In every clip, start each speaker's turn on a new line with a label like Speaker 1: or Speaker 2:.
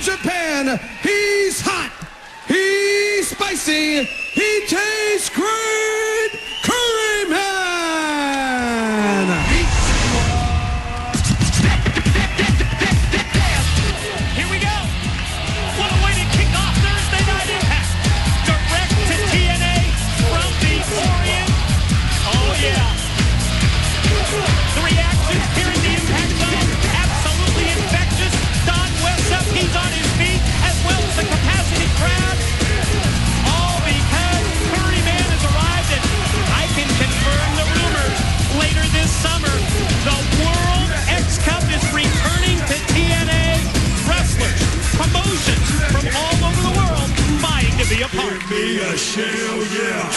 Speaker 1: Japan. He's hot. He's spicy. He tastes great. Curry Man.
Speaker 2: Here we go. What a way to kick off Thursday Night Impact. Direct to TNA from the Orient. Oh, yeah. The reactions here in the Impact Zone, absolutely infectious. Don Wessup, he's on his feet, as well as the capacity crowd. All because Curry Man has arrived, and I can confirm the rumors. Later this summer, the World X Cup is returning to TNA. Wrestlers, promotions from all over the world vying to be a part.
Speaker 1: Give me a shell, yeah.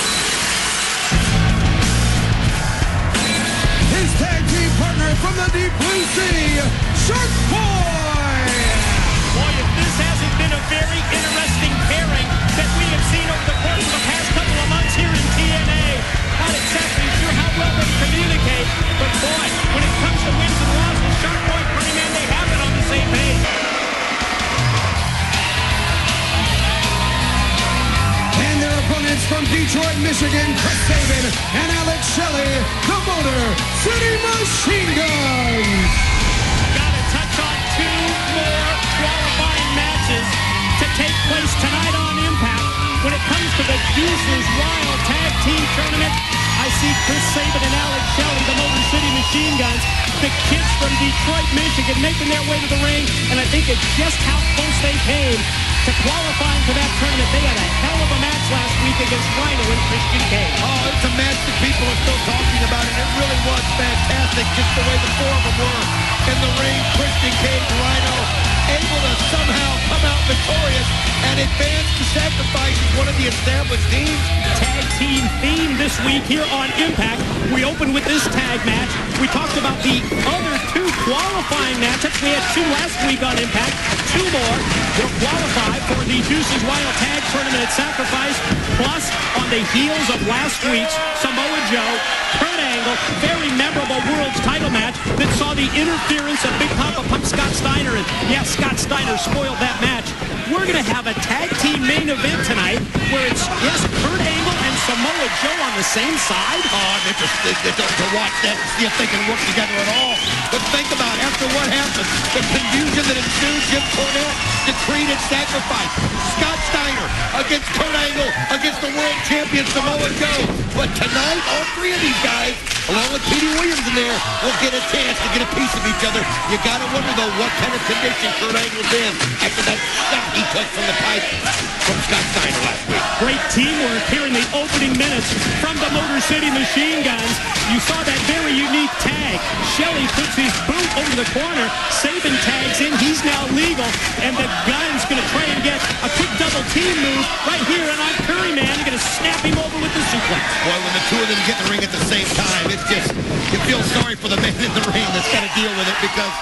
Speaker 1: His tag team partner from the Deep Blue Sea, Shark Boy.
Speaker 2: Boy, if this hasn't been a very interesting pairing that we have seen over the course of the past couple of months here in TNA. Not exactly sure how well they communicate, but boy, when it comes to wins and losses, Shark Boy, Curry Man, they have it on the same page.
Speaker 1: And their opponents from Detroit, Michigan, Chris Sabin and Alex Shelley, the Motor City Machine Guns.
Speaker 2: Gotta touch on two more qualifying matches to take place tonight on Impact. When it comes to the Deuces Wild Tag Team Tournament, I see Chris Sabin and Alex Shelley, the Motor City Machine Guns, the kids from Detroit, Michigan, making their way to the ring, and I think it's just how close they came to qualifying for that tournament. They had a hell of a match last week against Rhino and Christian Cage.
Speaker 3: Oh, it's a match that people are still talking about, and it really was fantastic, just the way the four of them were in the ring. Christian Cage, Rhino, able to somehow come out victorious and advance to Sacrifice as one of the established teams.
Speaker 2: Tag team theme this week here on Impact. We opened with this tag match. We talked about the other two qualifying matchups. We had two last week on Impact. Two more will qualify for the Deuces Wild Tag Tournament at Sacrifice. Plus, on the heels of last week's Samoa Joe, Kurt Angle, very memorable World's title match that saw the interference of Big Papa Pump Scott Steiner. And yes, Scott Steiner spoiled that match. We're going to have a tag team main event tonight where it's, yes, Kurt Angle and Samoa Joe on the same side.
Speaker 3: Oh, I'm interested to watch that and see if they can work together at all. But think about it, after what happened, the confusion that ensued, Jim Cornette decreed at Sacrifice. Scott Steiner against Kurt Angle against the world champion Samoa Joe. But tonight, all three of these guys, along with Petey Williams in there, will get a chance to get a piece of each other. You got to wonder, though, what kind of condition Kurt Angle's in after that shot he took from the pipe from Scott Steiner last week.
Speaker 2: Great teamwork here in the opening minutes from the Motor City Machine Guns. You saw that very unique tag. Shelley puts his boot over the corner. Sabin tags in. He's now legal. And the Gun's going to try and get a quick double team move right here. And on Curry Man, you're going to snap him over with the suplex.
Speaker 3: Boy, when the two of them get in the ring at the same time, it's just, you feel sorry for the man in the ring that's got to deal with it because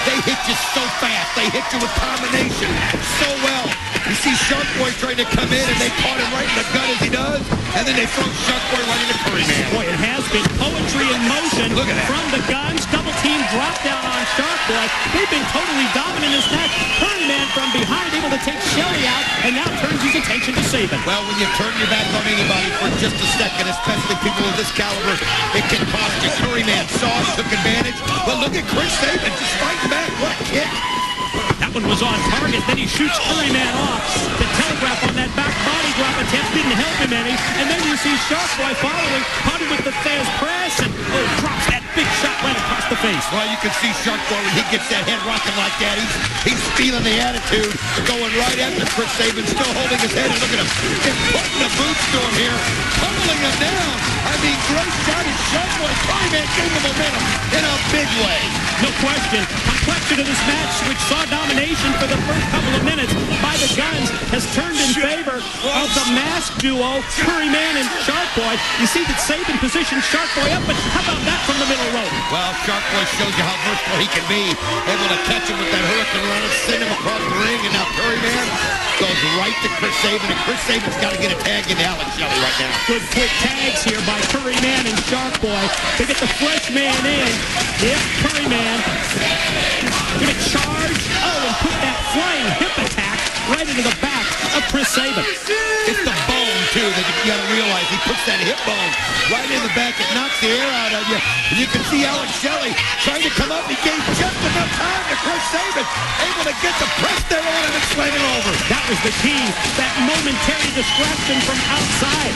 Speaker 3: they hit you so fast. They hit you with combination so well. You see Shark Boy trying to come in, and they caught him right in the gut as he does, and then they throw Shark Boy right into Curry Man.
Speaker 2: Boy, it has been poetry in motion.
Speaker 3: Look at that.
Speaker 2: From the Guns. Double team drop down on Shark Boy. They've been totally dominant in this match. Curry Man from behind, able to take Shelley out, and now turns his attention to Sabin.
Speaker 3: Well, when you turn your back on anybody for just a second, especially people of this caliber, it can cost you. Curry Man saw it, took advantage, but look at Chris Sabin just fighting back. What a kick.
Speaker 2: That one was on target. Then he shoots Curry Man off. The telegraph on that back body drop attempt didn't help him any. And then you see Shark Boy following, caught him with the Fez press, and drops that big shot right across the face.
Speaker 3: Well, you can see Shark Boy when he gets that head rocking like that. He's feeling the attitude, going right after Chris Sabin, still holding his head. And look at him, just putting the boots to him here, pummeling him down. I mean, great shot. And Shark Boy, Curry Man gave him momentum in a big way.
Speaker 2: No question. Complexion of this match, which saw domination for the first couple of minutes by the Guns, has turned in favor of the masked duo, Curry Man and Shark Boy. You see that Sabin positioned Shark Boy up, but how about that from the middle rope?
Speaker 3: Well, Shark Boy shows you how versatile he can be. Able to catch him with that Hurricane Rana, send him across the ring, and now Curry Man goes right to Chris Sabin, and Chris Sabin's got to get a tag into Alex Shelley right now.
Speaker 2: Good quick tags here by Curry Man and Shark Boy to get the fresh man in. Yep, Curry Man gonna charge, and put that flying hip attack into the back of Chris Sabin.
Speaker 3: It's the bone, too, that you got to realize. He puts that hip bone right in the back. It knocks the air out of you. And you can see Alex Shelley trying to come up. He gave just enough time to Chris Sabin, able to get the press there on him and slam it over.
Speaker 2: That was the key, that momentary distraction from outside.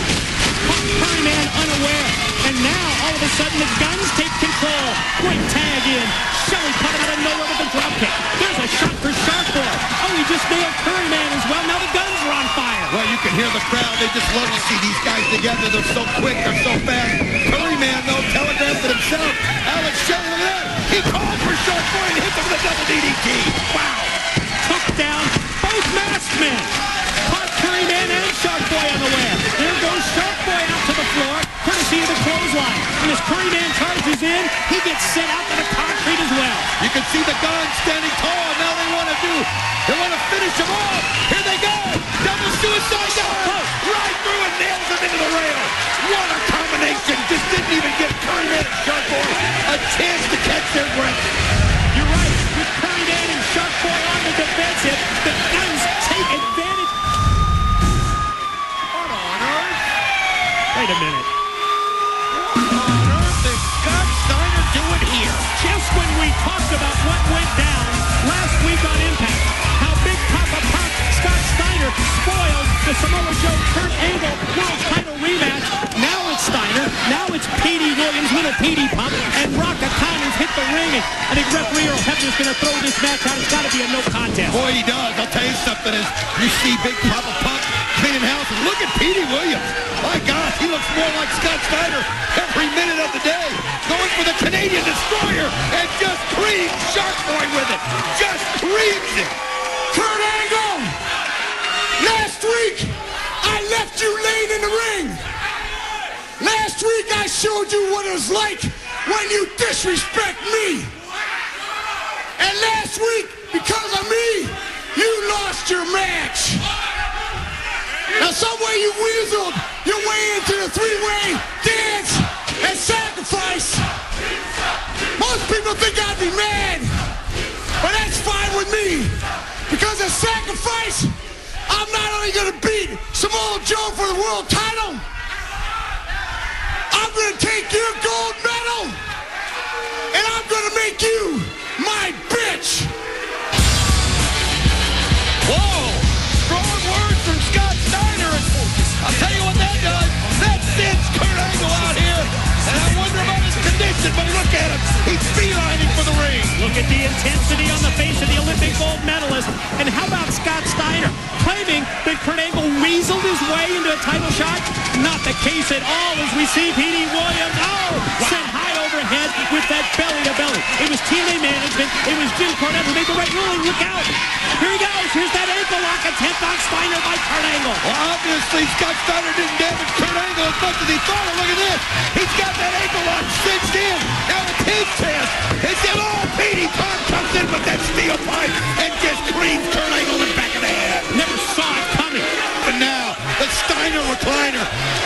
Speaker 2: Caught Curryman unaware. And now, all of a sudden, the Guns take control. Great tag in. Shelley caught him out of nowhere with a dropkick. There's a shot for Shark Boy. Oh, he just nailed Curryman as well. Now the Guns are on fire.
Speaker 3: Well, you can hear the crowd. They just love to see these guys together. They're so quick. They're so fast. Curryman, though, telegraphed it himself. Alex Shelley, look at that. He called for Shark Boy and hit him with a double DDT. Wow.
Speaker 2: Took down both masked men. Caught Curryman and Shark Boy on the way. There goes Shark Boy out to the floor, courtesy of the clothesline. And as Curryman charges in, he gets sent out to the concrete as well.
Speaker 3: You can see the Guns standing tall. Now they want to finish him off. Here they go. Double suicide dive. Right through and nails him into the rail. What a combination. Just didn't even give Curryman and Shark Boy a chance to catch their breath.
Speaker 2: You're right. With Curryman and Shark Boy on the defensive, the Guns take advantage.
Speaker 3: What on earth?
Speaker 2: Wait a minute.
Speaker 3: What on earth did Scott Steiner do it here?
Speaker 2: Just when we talked about what went down last week on Impact, how Big Papa Pump Scott Steiner spoiled the Samoa Joe Kurt Angle World Title rematch. Now it's Steiner. Now it's Petey Williams, little Petey Pump, and Raka Connors hit the ring. And I think referee Earl Hebner's going to throw this match out. It's got to be a no contest.
Speaker 3: Boy, he does. I'll tell you something. As you see Big Papa Pump cleaning house, and look at Petey Williams. My gosh, he looks more like Scott Steiner every minute of the day. Going for the Canadian Destroyer and just creams Shark Boy with it. Just creams it.
Speaker 1: Kurt Angle, last week I left you laying in the ring. Last week I showed you what it was like when you disrespect me. And last week, because of me, you lost your match. Now some way you weaseled your way into the three-way dance and sacrifice. Most people think I'd be mad, but that's fine with me. Because of sacrifice, I'm not only going to beat Samoa Joe for the world title, I'm going to take your gold medal, and I'm going to make you my bitch.
Speaker 3: Whoa! Strong words from Scott Steiner. I'll tell you what that does. That sends Kurt Angle out here. And I wonder about his condition, but look at him. He's beelining for the ring.
Speaker 2: Look at the intensity on the face of the Olympic gold medalist. And how about Scott Steiner claiming that Kurt Angle weaseled his way into a title shot? Not the case at all as we see Petey Williams. Oh, sent high overhead with that belly-to-belly. It was TNA management. It was Jim Cornette who made the right ruling. Look out. Here he goes. Here's that ankle lock attempt on Steiner by Kurt Angle.
Speaker 3: Well, obviously, Scott Steiner didn't damage Kurt Angle as much as he thought. Look at this. He's got that ankle lock cinched in. Now it's his chest. It's still all Petey Pump comes in with that steel pipe and just creams Kurt Angle in the back of the head.
Speaker 2: Never saw it coming.
Speaker 3: And now, the Steiner recliner.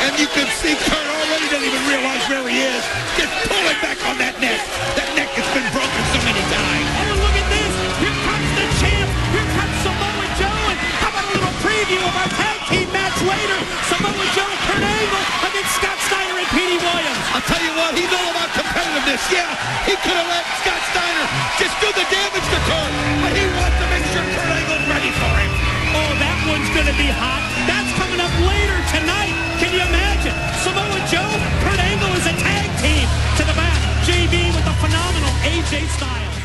Speaker 3: And you can see Kurt already doesn't even realize where he is. Just pulling back on that neck. That neck has been broken so many times.
Speaker 2: Oh, look at this. Here comes the champ. Here comes Samoa Joe. And how about a little preview of our tag team match later? Samoa Joe, Kurt Angle against Scott Steiner and Petey Williams.
Speaker 3: I'll tell you what, he's all about competitiveness. Yeah, he could have let Scott Steiner just do the damage to Kurt, but he wants to make sure Kurt Angle's ready for him.
Speaker 2: Oh, that one's going to be hot. That's coming up later tonight. Can you imagine? Samoa Joe, Kurt Angle is a tag team. To the back, JB with the phenomenal AJ Styles.